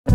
Hello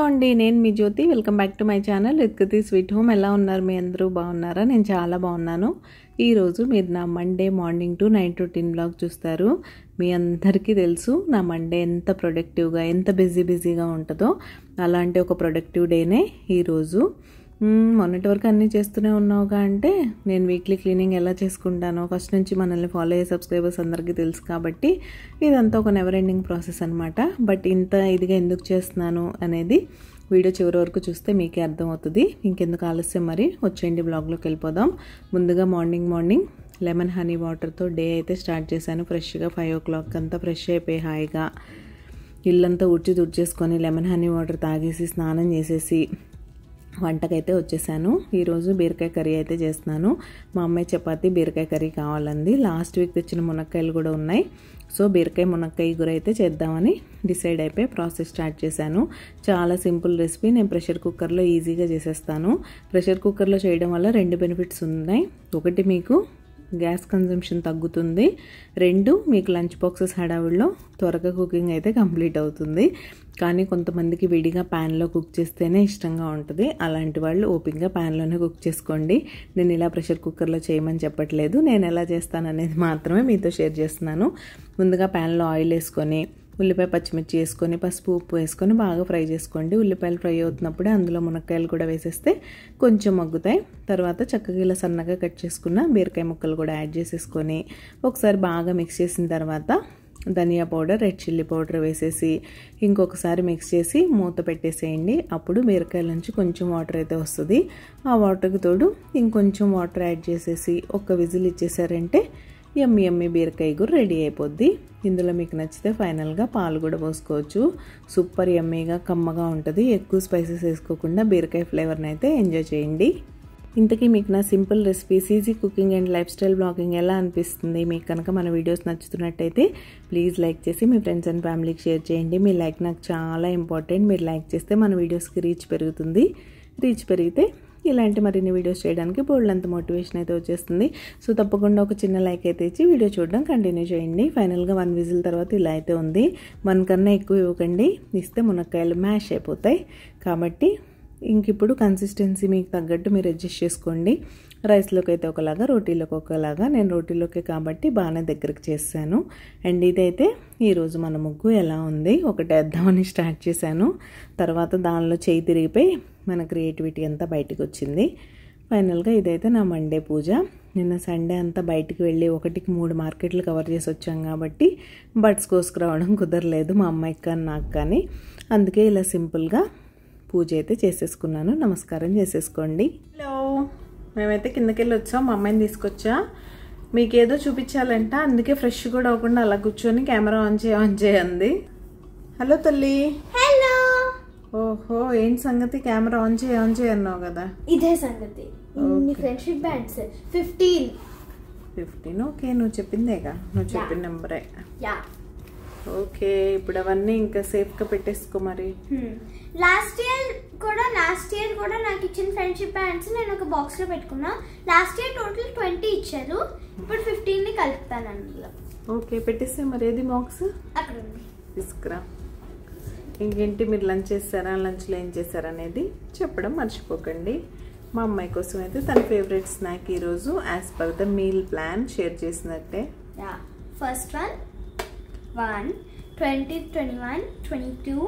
అండి, నేను మీ Jyothi. Welcome back to my channel Rithkathi sweet home. ఎలా ఉన్నారు? మీ అందరూ బాగున్నారా? నేను చాలా బాగున్నాను. ఈరోజు మీరు నా Monday morning to night routine blog చూస్తారు. మీ అందరికీ తెలుసు నా మండే ఎంత ప్రొడక్టివ్గా, ఎంత బిజీగా ఉంటుందో. అలాంటి ఒక ప్రొడక్టివ్ డేనే ఈరోజు. మొన్నటి వరకు అన్నీ చేస్తూనే ఉన్నావుగా అంటే నేను వీక్లీ క్లీనింగ్ ఎలా చేసుకుంటానో ఫస్ట్ నుంచి మనల్ని ఫాలో అయ్యే సబ్స్క్రైబర్స్ అందరికీ తెలుసు కాబట్టి ఇదంతా ఒక నెవర్ ఎండింగ్ ప్రాసెస్ అనమాట. బట్ ఇంత ఇదిగా ఎందుకు చేస్తున్నాను అనేది వీడియో చివరి వరకు చూస్తే మీకే అర్థమవుతుంది. ఇంకెందుకు ఆలస్యం, మరి వచ్చేయండి బ్లాగ్లోకి వెళ్ళిపోదాం. ముందుగా మార్నింగ్ లెమన్ హనీ వాటర్తో డే అయితే స్టార్ట్ చేశాను. ఫ్రెష్గా 5 o'clock అంతా ఫ్రెష్ అయిపోయి హాయిగా ఇల్లంతా తుడిచేసుకొని లెమన్ హనీ వాటర్ తాగేసి స్నానం చేసేసి వంటకైతే వచ్చేసాను. ఈరోజు బీరకాయ కర్రీ అయితే చేస్తున్నాను. మా అమ్మాయి చపాతీ బీరకాయ కర్రీ కావాలంది. లాస్ట్ వీక్ తెచ్చిన మునక్కాయలు కూడా ఉన్నాయి. సో బీరకాయ మునక్కాయ కూర అయితే చేద్దామని డిసైడ్ అయిపోయి ప్రాసెస్ స్టార్ట్ చేశాను. చాలా సింపుల్ రెసిపీ. నేను ప్రెషర్ కుక్కర్లో ఈజీగా చేసేస్తాను. ప్రెషర్ కుక్కర్లో చేయడం వల్ల 2 బెనిఫిట్స్ ఉన్నాయి. ఒకటి, మీకు గ్యాస్ కన్జంప్షన్ తగ్గుతుంది. 2, మీకు లంచ్ బాక్సెస్ హడావుల్లో త్వరగా కుకింగ్ అయితే కంప్లీట్ అవుతుంది. కానీ కొంతమందికి విడిగా ప్యాన్లో కుక్ చేస్తేనే ఇష్టంగా ఉంటుంది. అలాంటి వాళ్ళు ఓపిక్గా ప్యాన్లోనే కుక్ చేసుకోండి. నేను ఇలా ప్రెషర్ కుక్కర్లో చేయమని చెప్పట్లేదు. నేను ఎలా చేస్తాననేది మాత్రమే మీతో షేర్ చేస్తున్నాను. ముందుగా ప్యాన్లో ఆయిల్ వేసుకొని ఉల్లిపాయ పచ్చిమిర్చి వేసుకొని పసుపు ఉప్పు వేసుకొని బాగా ఫ్రై చేసుకోండి. ఉల్లిపాయలు ఫ్రై అవుతున్నప్పుడే అందులో మునక్కాయలు కూడా వేసేస్తే కొంచెం మగ్గుతాయి. తర్వాత చక్కగా ఇలా సన్నగా కట్ చేసుకున్న బీరకాయ ముక్కలు కూడా యాడ్ చేసేసుకొని ఒకసారి బాగా మిక్స్ చేసిన తర్వాత ధనియా పౌడర్, రెడ్ చిల్లీ పౌడర్ వేసేసి ఇంకొకసారి మిక్స్ చేసి మూత పెట్టేసేయండి. అప్పుడు బీరకాయల నుంచి కొంచెం వాటర్ అయితే వస్తుంది. ఆ వాటర్కి తోడు ఇంకొంచెం వాటర్ యాడ్ చేసేసి ఒక్క విజిల్ ఇచ్చేసారంటే యమ్మీ బీరకాయ కూర రెడీ అయిపోద్ది. ఇందులో మీకు నచ్చితే ఫైనల్గా పాలు కూడా పోసుకోవచ్చు. సూపర్ యమ్మీగా కమ్మగా ఉంటుంది. ఎక్కువ స్పైసెస్ వేసుకోకుండా బీరకాయ ఫ్లేవర్ని అయితే ఎంజాయ్ చేయండి. ఇంతకీ మీకు నా simple recipes, easy cooking and life style blogging ఎలా అనిపిస్తుంది? మీకు కనుక మన వీడియోస్ నచ్చుతున్నట్టయితే ప్లీజ్ లైక్ చేసి మీ ఫ్రెండ్స్ అండ్ ఫ్యామిలీకి షేర్ చేయండి. మీ లైక్ నాకు చాలా ఇంపార్టెంట్. మీరు లైక్ చేస్తే మన వీడియోస్కి రీచ్ పెరుగుతుంది. రీచ్ పెరిగితే ఇలాంటి మరిన్ని వీడియోస్ చేయడానికి బోల్డంత మోటివేషన్ అయితే వచ్చేస్తుంది. సో తప్పకుండా ఒక చిన్న లైక్ అయితే ఇచ్చి వీడియో చూడడం కంటిన్యూ చేయండి. ఫైనల్గా 1 విజిల్ తర్వాత ఇలా అయితే ఉంది. 1 కన్నా ఎక్కువ ఇవ్వకండి, ఇస్తే మునక్కాయలు మ్యాష్ అయిపోతాయి. కాబట్టి ఇంకిప్పుడు కన్సిస్టెన్సీ మీకు తగ్గట్టు మీరు అడ్జస్ట్ చేసుకోండి. రైస్లోకి అయితే ఒకలాగా, రోటీలోకి ఒకలాగా. నేను రోటీలోకి కాబట్టి బాగానే దగ్గరికి చేశాను. అండ్ ఇదైతే ఈరోజు మన ముగ్గు ఎలా ఉంది ఒకటి వేద్దామని స్టార్ట్ చేశాను. తర్వాత దానిలో చేయి తిరిగిపోయి మన క్రియేటివిటీ అంతా బయటకు వచ్చింది. ఫైనల్గా ఇదైతే నా మండే పూజ. నిన్న సండే అంతా బయటికి వెళ్ళి 1కి 3 మార్కెట్లు కవర్ చేసి వచ్చాం కాబట్టి బడ్స్ కోసుకురావడం కుదరలేదు మా అమ్మాయికి కానీ నాకు కానీ. అందుకే ఇలా సింపుల్గా పూజ అయితే చేసేసుకున్నాను. నమస్కారం చేసేసుకోండి. హలో, మేమైతే కిందకి వెళ్ళి వచ్చాం. మా అమ్మాయిని తీసుకొచ్చా. మీకు ఏదో చూపించాలంట, అందుకే ఫ్రెష్ కూడా అవ్వకుండా అలా కూర్చొని కెమెరా ఆన్ చేయండి. హలో తల్లి. హలో. ఓహో, ఏంటి సంగతి? కెమెరా ఆన్ చేయి అన్నావు కదా. ఇదే సంగతి. Friendship bands 15. ఓకే, నువ్వు చెప్పిందేగా, నువ్వు చెప్పిన నెంబరే. ఓకే, ఇప్పుడు అవన్నీ ఇంకా సేఫ్గా పెట్టేసుకో. మరి లాస్ట్ ఇయర్ కూడా నాకు ఇచ్చిన ఫ్రెండ్షిప్ బ్యాండ్స్ నేను ఒక బాక్స్ లో పెట్టుకున్నా. లాస్ట్ ఇయర్ టోటల్ 20 ఇచ్చారు. ఇప్పుడు 15 కలుపుతాను అందులో. ఓకే, పెట్టేస్తే. మరి ఏది బాక్స్? అక్కడ ఉంది, తీసుకురా. ఇంకేంటి, మీరు లంచ్ చేస్తారా? లంచ్లో ఏం చేశారు అనేది చెప్పడం మర్చిపోకండి. మా అమ్మాయి కోసం అయితే తన ఫేవరెట్ స్నాక్ ఈరోజు as per the meal plan share చేసినట్టే. ఫస్ట్ 1, 20, 21, 22,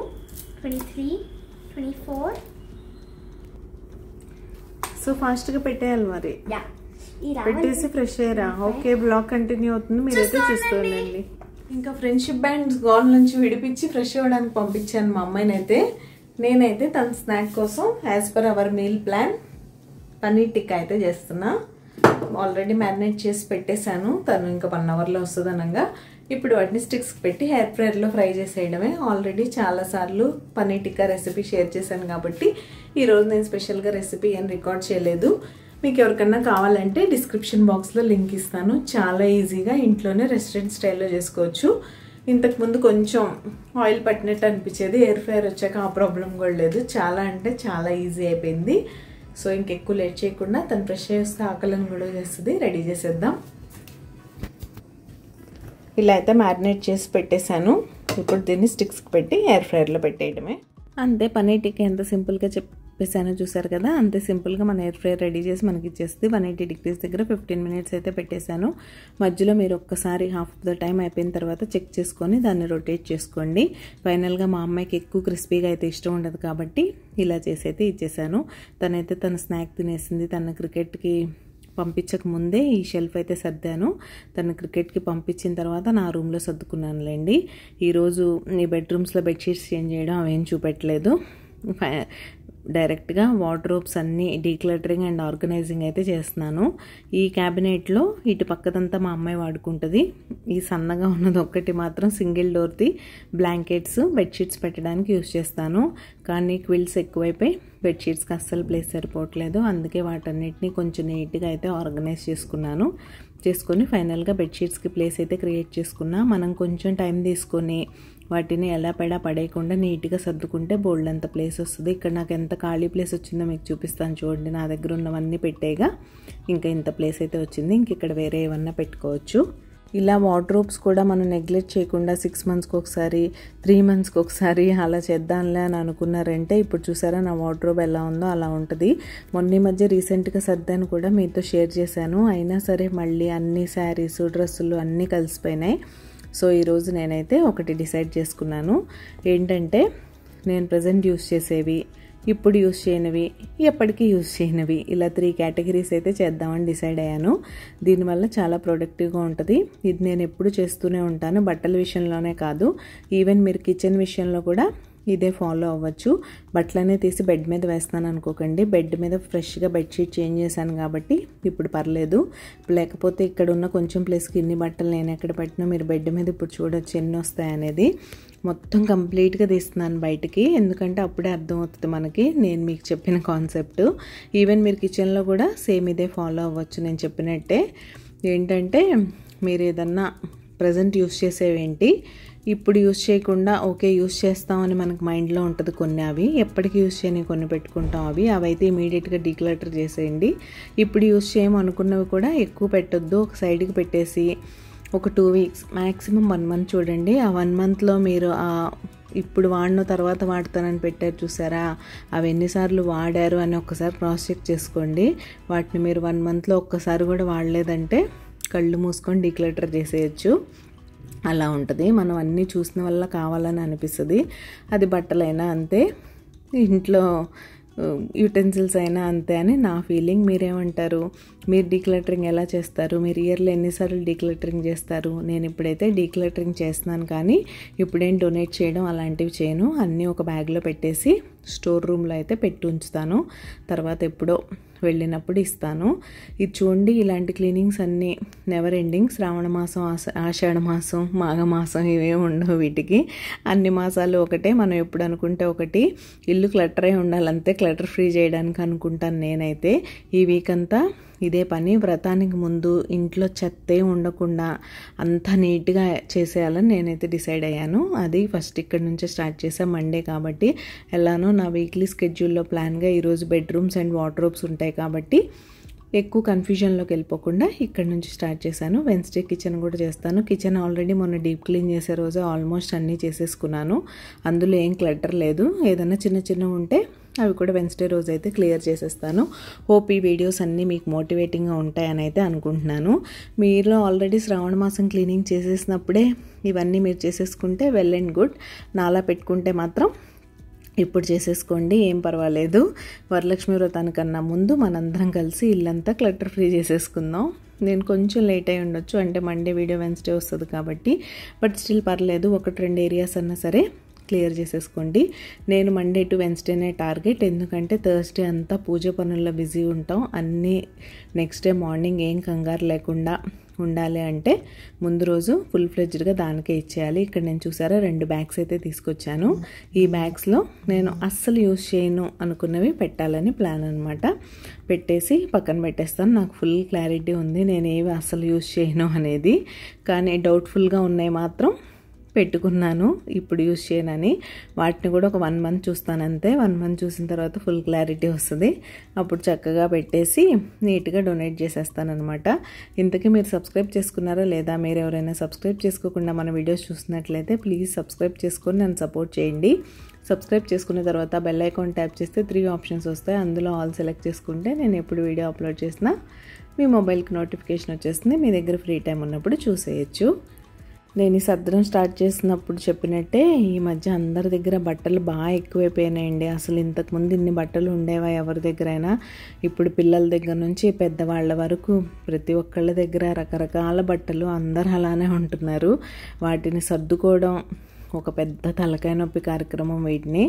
23, 24. సో ఫాస్ట్గా పెట్టేయాలి మరి. పెట్టేసి ఫ్రెష్ అయ్యారా? ఓకే, బ్లాగ్ కంటిన్యూ అవుతుంది, మీరైతే చూస్తుండండి. ఇంకా ఫ్రెండ్షిప్ బ్యాండ్స్ గోల్ నుంచి విడిపించి ఫ్రెష్ అవ్వడానికి పంపించాను మా అమ్మాయిని అయితే. నేనైతే తన స్నాక్ కోసం as per our meal plan paneer tikka అయితే చేస్తున్నా. ఆల్రెడీ మ్యారినేట్ చేసి పెట్టేశాను, తను ఇంకా 1 అవర్లో వస్తుంది అనగా. ఇప్పుడు వాటిని స్టిక్స్ పెట్టి హెయిర్ ఫ్రైయర్లో ఫ్రై చేసేయడమే. ఆల్రెడీ చాలాసార్లు పన్నీర్ టిక్కా రెసిపీ షేర్ చేశాను కాబట్టి ఈరోజు నేను స్పెషల్గా రెసిపీ ఏం రికార్డ్ చేయలేదు. మీకు ఎవరికన్నా కావాలంటే డిస్క్రిప్షన్ బాక్స్లో లింక్ ఇస్తాను. చాలా ఈజీగా ఇంట్లోనే రెస్టారెంట్ స్టైల్లో చేసుకోవచ్చు. ఇంతకుముందు కొంచెం ఆయిల్ పట్టినట్టు అనిపించేది, ఎయిర్ ఫ్రైయర్ వచ్చాక ఆ ప్రాబ్లం కూడా లేదు. చాలా అంటే చాలా ఈజీ అయిపోయింది. సో ఇంకెక్కువ లేట్ చేయకుండా తను ఫ్రెష్ చేస్తే ఆకలిని కూడా చేస్తుంది. రెడీ చేసేద్దాం. ఇలా అయితే మ్యారినేట్ చేసి పెట్టేశాను. ఇప్పుడు దీన్ని స్టిక్స్కి పెట్టి ఎయిర్ ఫ్రైయర్లో పెట్టేయడమే. అంతే, పన్నీర్ టిక్కా ఎంత సింపుల్గా చెప్పేసానో చూసారు కదా. అంతే సింపుల్గా మన ఎయిర్ ఫ్రైయర్ రెడీ చేసి మనకి ఇచ్చేస్తుంది. 180 degrees దగ్గర 15 minutes అయితే పెట్టేశాను. మధ్యలో మీరు ఒక్కసారి హాఫ్ ఆఫ్ ద టైం అయిపోయిన తర్వాత చెక్ చేసుకొని దాన్ని రొటేట్ చేసుకోండి. ఫైనల్గా మా అమ్మాయికి ఎక్కువ క్రిస్పీగా అయితే ఇష్టం ఉండదు కాబట్టి ఇలా చేసి అయితే ఇచ్చేసాను. తనైతే తన స్నాక్ తినేసింది. తన క్రికెట్కి పంపించక ముందే ఈ షెల్ఫ్ అయితే సర్దాను. తను క్రికెట్కి పంపించిన తర్వాత నా రూమ్లో సర్దుకున్నానులేండి. ఈరోజు ఈ బెడ్రూమ్స్లో బెడ్షీట్స్ చేంజ్ చేయడం అవేం చూపెట్టలేదు. డైరెక్ట్గా వార్డ్రోబ్స్ అన్నీ డీక్లటరింగ్ అండ్ ఆర్గనైజింగ్ అయితే చేస్తున్నాను. ఈ క్యాబినెట్లో ఇటు పక్కదంతా మా అమ్మాయి వాడుకుంటుంది. ఈ సన్నగా ఉన్నది ఒక్కటి మాత్రం సింగిల్ డోర్ది బ్లాంకెట్స్ బెడ్షీట్స్ పెట్టడానికి యూజ్ చేస్తాను. కానీ క్విల్స్ ఎక్కువైపోయి బెడ్షీట్స్కి అస్సలు ప్లేస్ సరిపోవట్లేదు. అందుకే వాటన్నిటిని కొంచెం నీట్గా అయితే ఆర్గనైజ్ చేసుకొని ఫైనల్గా బెడ్షీట్స్కి ప్లేస్ అయితే క్రియేట్ చేసుకున్నా. మనం కొంచెం టైం తీసుకొని వాటిని ఎలా పడేయకుండా నీట్గా సర్దుకుంటే బోల్డ్ అంత ప్లేస్ వస్తుంది. ఇక్కడ నాకు ఎంత ఖాళీ ప్లేస్ వచ్చిందో మీకు చూపిస్తాను చూడండి. నా దగ్గర ఉన్నవన్నీ పెట్టేగా ఇంకా ఇంత ప్లేస్ అయితే వచ్చింది. ఇంక ఇక్కడ వేరే ఏమన్నా పెట్టుకోవచ్చు. ఇలా వార్డ్రోబ్స్ కూడా మనం నెగ్లెక్ట్ చేయకుండా 6 monthsకి ఒకసారి 3 monthsకి ఒకసారి అలా చేద్దాంలే అని అనుకున్నారంటే ఇప్పుడు చూసారా నా వార్డ్రోబ్ ఎలా ఉందో అలా ఉంటుంది. మొన్న మధ్య రీసెంట్గా సర్దాను కూడా మీతో షేర్ చేశాను. అయినా సరే మళ్ళీ అన్ని శారీస్ డ్రెస్సులు అన్నీ కలిసిపోయినాయి. సో ఈరోజు నేనైతే ఒకటి డిసైడ్ చేసుకున్నాను. ఏంటంటే నేను ప్రజెంట్ యూస్ చేసేవి, ఇప్పుడు యూస్ చేయనివి, ఎప్పటికీ యూస్ చేయనివి, ఇలా 3 categories అయితే చేద్దామని డిసైడ్ అయ్యాను. దీనివల్ల చాలా ప్రొడక్టివ్గా ఉంటుంది. ఇది నేను ఎప్పుడు చేస్తూనే ఉంటాను, బట్టల విషయంలోనే కాదు, ఈవెన్ మీరు కిచెన్ విషయంలో కూడా ఇదే ఫాలో అవ్వచ్చు. బట్టలనే తీసి బెడ్ మీద వేస్తాను అనుకోకండి. బెడ్ మీద ఫ్రెష్గా బెడ్షీట్ చేంజ్ చేశాను కాబట్టి ఇప్పుడు పర్లేదు. లేకపోతే ఇక్కడ ఉన్న కొంచెం ప్లేస్కి ఇన్ని బట్టలు నేను ఎక్కడ పెట్టినా మీరు బెడ్ మీద ఇప్పుడు చూడొచ్చు ఎన్ని వస్తాయనేది. మొత్తం కంప్లీట్గా తీస్తున్నాను బయటికి, ఎందుకంటే అప్పుడే అర్థమవుతుంది మనకి నేను మీకు చెప్పిన కాన్సెప్ట్. ఈవెన్ మీరు కిచెన్లో కూడా సేమ్ ఇదే ఫాలో అవ్వచ్చు నేను చెప్పినట్టే. ఏంటంటే మీరు ఏదన్నా ప్రజెంట్ యూస్ చేసేవేంటి, ఇప్పుడు యూస్ చేయకుండా ఓకే యూస్ చేస్తామని మనకు మైండ్లో ఉంటుంది కొన్ని. అవి ఎప్పటికీ యూస్ చేయని కొన్ని పెట్టుకుంటాం. అవైతే ఇమీడియట్గా డీక్లటర్ చేసేయండి. ఇప్పుడు యూస్ చేయము అనుకున్నవి కూడా ఎక్కువ పెట్టొద్దు, ఒక సైడ్కి పెట్టేసి ఒక 2 weeks మ్యాక్సిమం 1 month చూడండి. ఆ 1 monthలో మీరు ఇప్పుడు వాడిన తర్వాత వాడతానని పెట్టారు చూసారా, అవి ఎన్నిసార్లు వాడారు అని ఒక్కసారి క్రాస్ చెక్ చేసుకోండి. వాటిని మీరు 1 monthలో ఒక్కసారి కూడా వాడలేదంటే కళ్ళు మూసుకొని డీక్లటర్ చేసేయచ్చు. అలా ఉంటుంది. మనం అన్నీ చూసిన వల్ల కావాలని అనిపిస్తుంది. అది బట్టలైనా అంతే, ఇంట్లో యూటెన్సిల్స్ అయినా అంతే అని నా ఫీలింగ్. మీరేమంటారు? మీరు డీక్లటరింగ్ ఎలా చేస్తారు? మీరు ఇయర్లో ఎన్నిసార్లు డీక్లటరింగ్ చేస్తారు? నేను ఇప్పుడైతే డీక్లటరింగ్ చేస్తున్నాను, కానీ ఇప్పుడేం డొనేట్ చేయడం అలాంటివి చేయను. అన్నీ ఒక బ్యాగ్లో పెట్టేసి స్టోర్ రూమ్లో అయితే పెట్టి ఉంచుతాను. తర్వాత ఎప్పుడో వెళ్ళినప్పుడు ఇస్తాను. ఇది చూడండి, ఇలాంటి క్లీనింగ్స్ అన్నీ నెవర్ ఎండింగ్. శ్రావణ మాసం, ఆషాఢ మాసం, మాఘమాసం ఇవే ఉండవు. వీటికి అన్ని మాసాలు ఒకటే. మనం ఎప్పుడు అనుకుంటే ఒకటి. ఇల్లు క్లటర్ అయి ఉండాలంతే, క్లటర్ ఫ్రీ చేయడానికి అనుకుంటాను నేనైతే. ఈ వీక్ అంతా ఇదే పని. వ్రతానికి ముందు ఇంట్లో చెత్తే ఉండకుండా అంతా నీట్గా చేసేయాలని నేనైతే డిసైడ్ అయ్యాను. అది ఫస్ట్ ఇక్కడ నుంచే స్టార్ట్ చేసాను, మండే కాబట్టి. ఎలానో నా వీక్లీ స్కెడ్యూల్లో ప్లాన్గా ఈరోజు బెడ్రూమ్స్ అండ్ వార్డ్రోబ్స్ ఉంటాయి కాబట్టి ఎక్కువ కన్ఫ్యూజన్లోకి వెళ్ళిపోకుండా ఇక్కడ నుంచి స్టార్ట్ చేశాను. వెన్స్డే కిచెన్ కూడా చేస్తాను. కిచెన్ ఆల్రెడీ మొన్న డీప్ క్లీన్ చేసే రోజే ఆల్మోస్ట్ అన్నీ చేసేసుకున్నాను. అందులో ఏం క్లటర్ లేదు. ఏదైనా చిన్న చిన్నవి ఉంటే అవి కూడా వెన్స్డే రోజు అయితే క్లియర్ చేసేస్తాను. హోప్ ఈ వీడియోస్ అన్నీ మీకు మోటివేటింగ్గా ఉంటాయని అయితే అనుకుంటున్నాను. మీలో ఆల్రెడీ శ్రావణ మాసం క్లీనింగ్ చేసేసినప్పుడే ఇవన్నీ మీరు చేసేసుకుంటే వెల్ అండ్ గుడ్. నాలా పెట్టుకుంటే మాత్రం ఇప్పుడు చేసేసుకోండి, ఏం పర్వాలేదు. వరలక్ష్మి వ్రతానికన్నా ముందు మనందరం కలిసి ఇల్లంతా క్లటర్ ఫ్రీ చేసేసుకుందాం. నేను కొంచెం లేట్ అయి ఉండొచ్చు, అంటే మండే వీడియో వెన్స్డే వస్తుంది కాబట్టి, బట్ స్టిల్ పర్లేదు. 1-2 ఏరియాస్ అన్నా సరే క్లియర్ చేసేసుకోండి. నేను మండే టు వెన్స్డేనే టార్గెట్, ఎందుకంటే థర్స్డే అంతా పూజ పనుల్లో బిజీ ఉంటాం. అన్నీ నెక్స్ట్ డే మార్నింగ్ ఏం కంగారు లేకుండా ఉండాలి అంటే ముందు రోజు ఫుల్ ఫ్లెడ్జ్డ్గా దానికే ఇచ్చేయాలి. ఇక్కడ నేను చూసారా 2 బ్యాగ్స్ అయితే తీసుకొచ్చాను. ఈ బ్యాగ్స్లో నేను అస్సలు యూజ్ చేయను అనుకున్నవి పెట్టాలని ప్లాన్ అనమాట. పెట్టేసి పక్కన పెట్టేస్తాను. నాకు ఫుల్ క్లారిటీ ఉంది నేను ఏవి అస్సలు యూజ్ చేయను అనేది, కానీ డౌట్ఫుల్గా ఉన్నాయి మాత్రం పెట్టుకున్నాను ఇప్పుడు యూజ్ చేయనని. వాటిని కూడా ఒక 1 మంత్ చూస్తాను అంతే. 1 మంత్ చూసిన తర్వాత ఫుల్ క్లారిటీ వస్తుంది. అప్పుడు చక్కగా పెట్టేసి నీట్గా డొనేట్ చేసేస్తానమాట. ఇంతకీ మీరు సబ్స్క్రైబ్ చేసుకున్నారా లేదా? మీరు ఎవరైనా సబ్స్క్రైబ్ చేసుకోకుండా మన వీడియోస్ చూసినట్లయితే ప్లీజ్ సబ్స్క్రైబ్ చేసుకొని నన్ను సపోర్ట్ చేయండి. సబ్స్క్రైబ్ చేసుకున్న తర్వాత బెల్ ఐకాన్ ట్యాప్ చేస్తే 3 ఆప్షన్స్ వస్తాయి. అందులో ఆల్ సెలెక్ట్ చేసుకుంటే నేను ఎప్పుడు వీడియో అప్లోడ్ చేసినా మీ మొబైల్కి నోటిఫికేషన్ వచ్చేస్తుంది. మీ దగ్గర ఫ్రీ టైం ఉన్నప్పుడు చూసేయచ్చు. నేను ఈ సర్దడం స్టార్ట్ చేసినప్పుడు చెప్పినట్టే ఈ మధ్య అందరి దగ్గర బట్టలు బాగా ఎక్కువైపోయినాయండి. అసలు ఇంతకుముందు ఇన్ని బట్టలు ఉండేవా ఎవరి దగ్గరైనా? ఇప్పుడు పిల్లల దగ్గర నుంచి పెద్దవాళ్ళ వరకు ప్రతి ఒక్కళ్ళ దగ్గర రకరకాల బట్టలు, అందరు అలానే ఉంటున్నారు. వాటిని సర్దుకోవడం ఒక పెద్ద తలకాయ నొప్పి కార్యక్రమం వీటిని.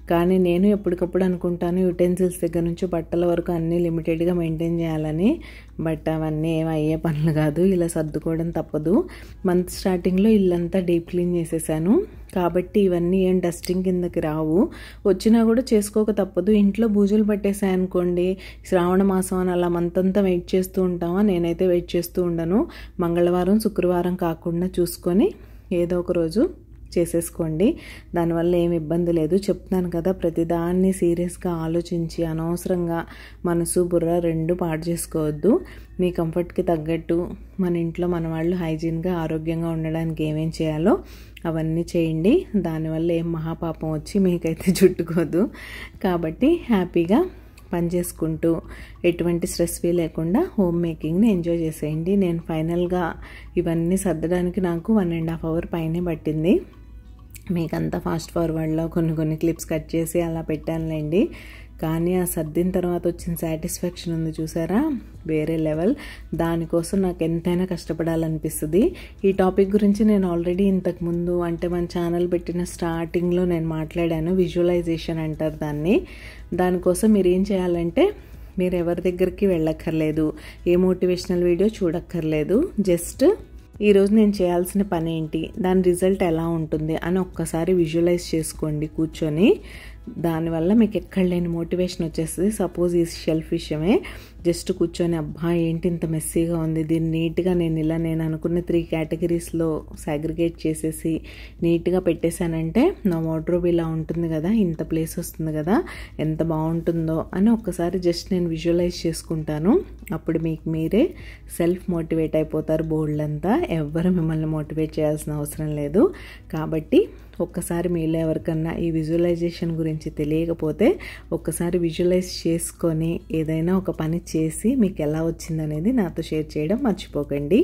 కానీ నేను ఎప్పటికప్పుడు అనుకుంటాను యుటెన్సిల్స్ దగ్గర నుంచి బట్టల వరకు అన్నీ లిమిటెడ్గా మెయింటైన్ చేయాలని. బట్ అవన్నీ ఏం అయ్యే పనులు కాదు, ఇలా సర్దుకోవడం తప్పదు. మంత్ స్టార్టింగ్లో ఇల్లంతా డీప్ క్లీన్ చేసేసాను కాబట్టి ఇవన్నీ ఏం డస్టింగ్ కిందకి రావు. వచ్చినా కూడా చేసుకోక తప్పదు. ఇంట్లో బూజులు పట్టేసాయనుకోండి, శ్రావణ మాసం అని అలా మంత్ అంతా వెయిట్ చేస్తూ ఉంటామా? నేనైతే వెయిట్ చేస్తూ ఉండను. మంగళవారం శుక్రవారం కాకుండా చూసుకొని ఏదో ఒక రోజు చేసేసుకోండి. దానివల్ల ఏమి ఇబ్బంది లేదు. చెప్తున్నాను కదా, ప్రతిదాన్ని సీరియస్గా ఆలోచించి అనవసరంగా మనసు బుర్ర 2 పాడు చేసుకోవద్దు. మీ కంఫర్ట్కి తగ్గట్టు మన ఇంట్లో మన వాళ్ళు హైజీన్గా ఆరోగ్యంగా ఉండడానికి ఏమేం చేయాలో అవన్నీ చేయండి. దానివల్ల ఏం మహాపాపం వచ్చి మీకైతే చుట్టుకోదు. కాబట్టి హ్యాపీగా పని చేసుకుంటూ ఎటువంటి స్ట్రెస్ ఫీల్ లేకుండా హోమ్ మేకింగ్ని ఎంజాయ్ చేసేయండి. నేను ఫైనల్గా ఇవన్నీ సర్దడానికి నాకు 1.5 అవర్ పైనే పట్టింది. మీకంతా ఫాస్ట్ ఫార్వర్డ్లో కొన్ని క్లిప్స్ కట్ చేసి అలా పెట్టానులేండి. కానీ ఆ సర్దిన తర్వాత వచ్చిన సాటిస్ఫాక్షన్ ఉంది చూసారా, వేరే లెవెల్. దానికోసం నాకు ఎంతైనా కష్టపడాలనిపిస్తుంది. ఈ టాపిక్ గురించి నేను ఆల్రెడీ ఇంతకుముందు, అంటే మన ఛానల్ పెట్టిన స్టార్టింగ్లో నేను మాట్లాడాను. విజువలైజేషన్ అంటారు దాన్ని. దానికోసం మీరు ఏం చేయాలంటే, మీరు ఎవరి దగ్గరికి వెళ్ళక్కర్లేదు, ఏ మోటివేషనల్ వీడియో చూడక్కర్లేదు. జస్ట్ ఈరోజు నేను చేయాల్సిన పని ఏంటి, దాని రిజల్ట్ ఎలా ఉంటుంది అని ఒక్కసారి విజువలైజ్ చేసుకోండి కూర్చొని. దానివల్ల మీకు ఎక్కడ లేని మోటివేషన్ వచ్చేస్తుంది. సపోజ్ ఈ షెల్ఫ్ విషయమే, జస్ట్ కూర్చొని అబ్బా ఏంటి ఇంత మెస్సీగా ఉంది, దీన్ని నీట్గా నేను అనుకున్న 3 కేటగిరీస్లో సాగ్రిగేట్ చేసేసి నీట్గా పెట్టేశానంటే నా వార్డ్రోబ్ ఇలా ఉంటుంది కదా, ఇంత ప్లేస్ వస్తుంది కదా, ఎంత బాగుంటుందో అని ఒక్కసారి జస్ట్ నేను విజువలైజ్ చేసుకుంటాను. అప్పుడు మీకు మీరే సెల్ఫ్ మోటివేట్ అయిపోతారు. బోల్డ్ అంతా ఎవ్వరు మిమ్మల్ని మోటివేట్ చేయాల్సిన అవసరం లేదు. కాబట్టి ఒక్కసారి మీలో ఎవరికన్నా ఈ విజువలైజేషన్ గురించి తెలియకపోతే ఒక్కసారి విజువలైజ్ చేసుకొని ఏదైనా ఒక పని చేసి మీకు ఎలా వచ్చిందనేది నాతో షేర్ చేయడం మర్చిపోకండి.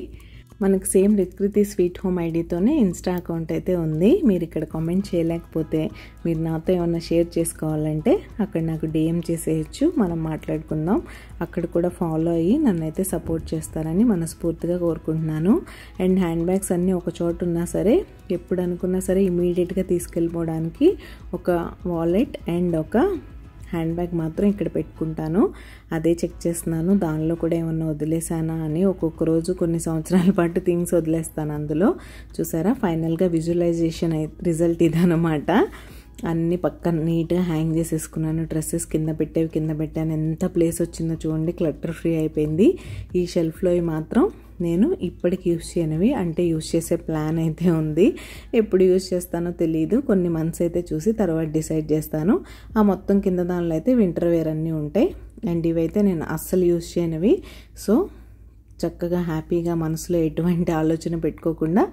మనకు సేమ్ రిత్కృతి స్వీట్ హోమ్ ఐడితోనే ఇన్స్టా అకౌంట్ అయితే ఉంది. మీరు ఇక్కడ కామెంట్ చేయలేకపోతే మీరు నాతో ఏమన్నా షేర్ చేసుకోవాలంటే అక్కడ నాకు DM చేసేయచ్చు, మనం మాట్లాడుకుందాం. అక్కడ కూడా ఫాలో అయ్యి నన్నైతే సపోర్ట్ చేస్తారని మనస్ఫూర్తిగా కోరుకుంటున్నాను. అండ్ హ్యాండ్ బ్యాగ్స్ అన్నీ ఒక చోట ఉన్నా సరే, ఎప్పుడు అనుకున్నా సరే ఇమీడియట్గా తీసుకెళ్ళిపోవడానికి ఒక వాలెట్ అండ్ ఒక హ్యాండ్ బ్యాగ్ మాత్రం ఇక్కడ పెట్టుకుంటాను. అదే చెక్ చేస్తున్నాను దానిలో కూడా ఏమన్నా వదిలేసానా అని. ఒక్కొక్క రోజు కొన్ని సంవత్సరాల పాటు థింగ్స్ వదిలేస్తాను అందులో. చూసారా, ఫైనల్గా విజువలైజేషన్ రిజల్ట్ ఇదన్నమాట. అన్నీ పక్కన నీట్గా హ్యాంగ్ చేసేసుకున్నాను. డ్రెస్సెస్ కింద పెట్టాను. ఎంత ప్లేస్ వచ్చిందో చూడండి, క్లటర్ ఫ్రీ అయిపోయింది. ఈ షెల్ఫ్లో మాత్రం నేను ఇప్పటికి యూజ్ చేయనివి, అంటే యూజ్ చేసే ప్లాన్ అయితే ఉంది. ఎప్పుడు యూజ్ చేస్తానో తెలియదు. కొన్ని మంత్స్ అయితే చూసి తర్వాత డిసైడ్ చేస్తాను. ఆ మొత్తం కింద దానిలో అయితే వింటర్ వేర్ అన్నీ ఉంటాయి. అండ్ ఇవైతే నేను అస్సలు యూజ్ చేయనివి. సో చక్కగా హ్యాపీగా మనసులో ఎటువంటి ఆలోచన పెట్టుకోకుండా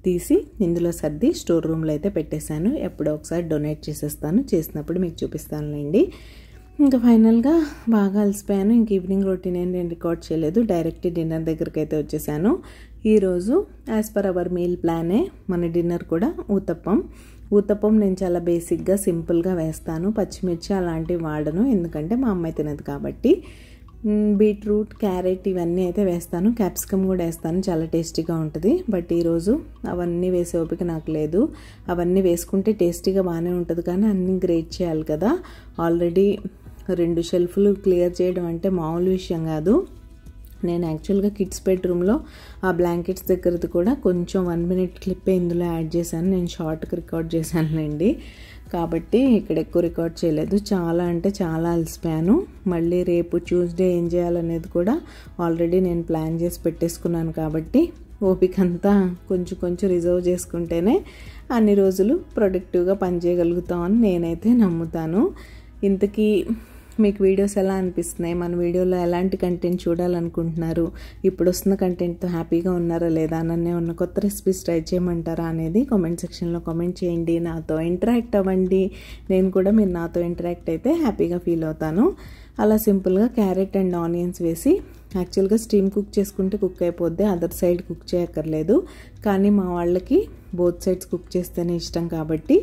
తీసి ఇందులో సర్ది స్టోర్ రూమ్లో అయితే పెట్టేశాను. ఎప్పుడో ఒకసారి డొనేట్ చేసేస్తాను, చేసినప్పుడు మీకు చూపిస్తానులేండి. ఇంకా ఫైనల్గా బాగా అలసిపోయాను. ఇంక ఈవినింగ్ రొటీన్ నేను రికార్డ్ చేయలేదు, డైరెక్ట్ డిన్నర్ దగ్గరికి అయితే వచ్చేసాను. ఈరోజు యాజ్ పర్ అవర్ మీల్ ప్లానే మన డిన్నర్ కూడా ఊతప్పం. ఊతప్పం నేను చాలా బేసిక్గా సింపుల్గా వేస్తాను, పచ్చిమిర్చి అలాంటివి వాడను, ఎందుకంటే మా అమ్మాయి తినదు కాబట్టి. బీట్రూట్, క్యారెట్ ఇవన్నీ అయితే వేస్తాను, క్యాప్సికమ్ కూడా వేస్తాను, చాలా టేస్టీగా ఉంటుంది. బట్ ఈరోజు అవన్నీ వేసే ఓపిక నాకు లేదు. అవన్నీ వేసుకుంటే టేస్టీగా బాగానే ఉంటుంది, కానీ అన్నీ గ్రేట్ చేయాలి కదా. ఆల్రెడీ 2 షెల్ఫ్లు క్లియర్ చేయడం అంటే మామూలు విషయం కాదు. నేను యాక్చువల్గా కిడ్స్ బెడ్రూమ్లో ఆ బ్లాంకెట్స్ దగ్గరది కూడా కొంచెం 1 మినిట్ క్లిప్ ఇందులో యాడ్ చేశాను. నేను షార్ట్కి రికార్డ్ చేశానులేండి, కాబట్టి ఇక్కడ ఎక్కువ రికార్డ్ చేయలేదు. చాలా అంటే చాలా అలసిపోయాను. మళ్ళీ రేపు ట్యూస్డే ఏం చేయాలనేది కూడా ఆల్రెడీ నేను ప్లాన్ చేసి పెట్టేసుకున్నాను, కాబట్టి ఓపిక అంతా కొంచెం రిజర్వ్ చేసుకుంటేనే అన్ని రోజులు ప్రొడక్టివ్గా పనిచేయగలుగుతామని నేనైతే నమ్ముతాను. ఇంతకీ మీకు వీడియోస్ ఎలా అనిపిస్తున్నాయి, మన వీడియోలో ఎలాంటి కంటెంట్ చూడాలనుకుంటున్నారు, ఇప్పుడు వస్తున్న కంటెంట్తో హ్యాపీగా ఉన్నారా లేదా, నన్ను ఉన్న కొత్త రెసిపీస్ ట్రై చేయమంటారా అనేది కామెంట్ సెక్షన్లో కామెంట్ చేయండి. నాతో ఇంటరాక్ట్ అవ్వండి, నేను కూడా మీరు నాతో ఇంటరాక్ట్ అయితే హ్యాపీగా ఫీల్ అవుతాను. అలా సింపుల్గా క్యారెట్ అండ్ ఆనియన్స్ వేసి యాక్చువల్గా స్టీమ్ కుక్ చేసుకుంటే కుక్ అయిపోద్ది, అదర్ సైడ్ కుక్ చేయక్కర్లేదు. కానీ మా వాళ్ళకి బోత్ సైడ్స్ కుక్ చేస్తేనే ఇష్టం కాబట్టి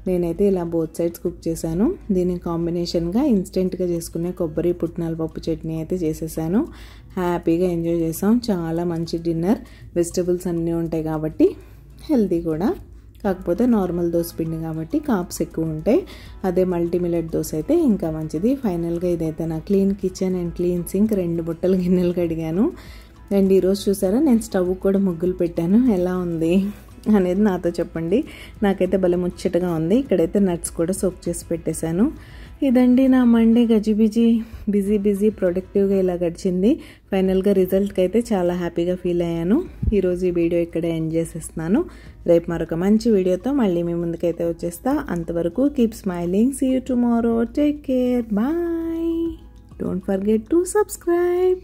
నేనైతే ఇలా బోత్ సైడ్స్ కుక్ చేశాను. దీనికి కాంబినేషన్గా ఇన్స్టెంట్గా చేసుకునే కొబ్బరి పుట్నాల పప్పు చట్నీ అయితే చేసేసాను. హ్యాపీగా ఎంజాయ్ చేసాం. చాలా మంచి డిన్నర్, వెజిటబుల్స్ అన్నీ ఉంటాయి కాబట్టి హెల్తీ కూడా. కాకపోతే నార్మల్ దోశ పిండి కాబట్టి కార్బ్స్ ఎక్కువ ఉంటాయి. అదే మల్టీ మిల్లెట్ దోశ అయితే ఇంకా మంచిది. ఫైనల్గా ఇదైతే నా clean kitchen and clean sink, 2 బుట్టలు గిన్నెలు కడిగాను. అండ్ ఈరోజు చూసారా నేను స్టవ్ కూడా ముగ్గులు పెట్టాను. ఎలా ఉంది అనేది నాతో చెప్పండి. నాకైతే భలే ముచ్చటగా ఉంది. ఇక్కడైతే నట్స్ కూడా సోక్ చేసి పెట్టేశాను. ఇదండి నా మండే బిజీ ప్రొడక్టివ్గా ఇలా గడిచింది. ఫైనల్గా రిజల్ట్కి అయితే చాలా హ్యాపీగా ఫీల్ అయ్యాను. ఈరోజు ఈ వీడియో ఇక్కడే ఎండ్ చేసేస్తున్నాను. రేపు మరొక మంచి వీడియోతో మళ్ళీ మీ ముందుకైతే వచ్చేస్తా. అంతవరకు keep smiling, see you tomorrow, take care, bye, don't forget to subscribe.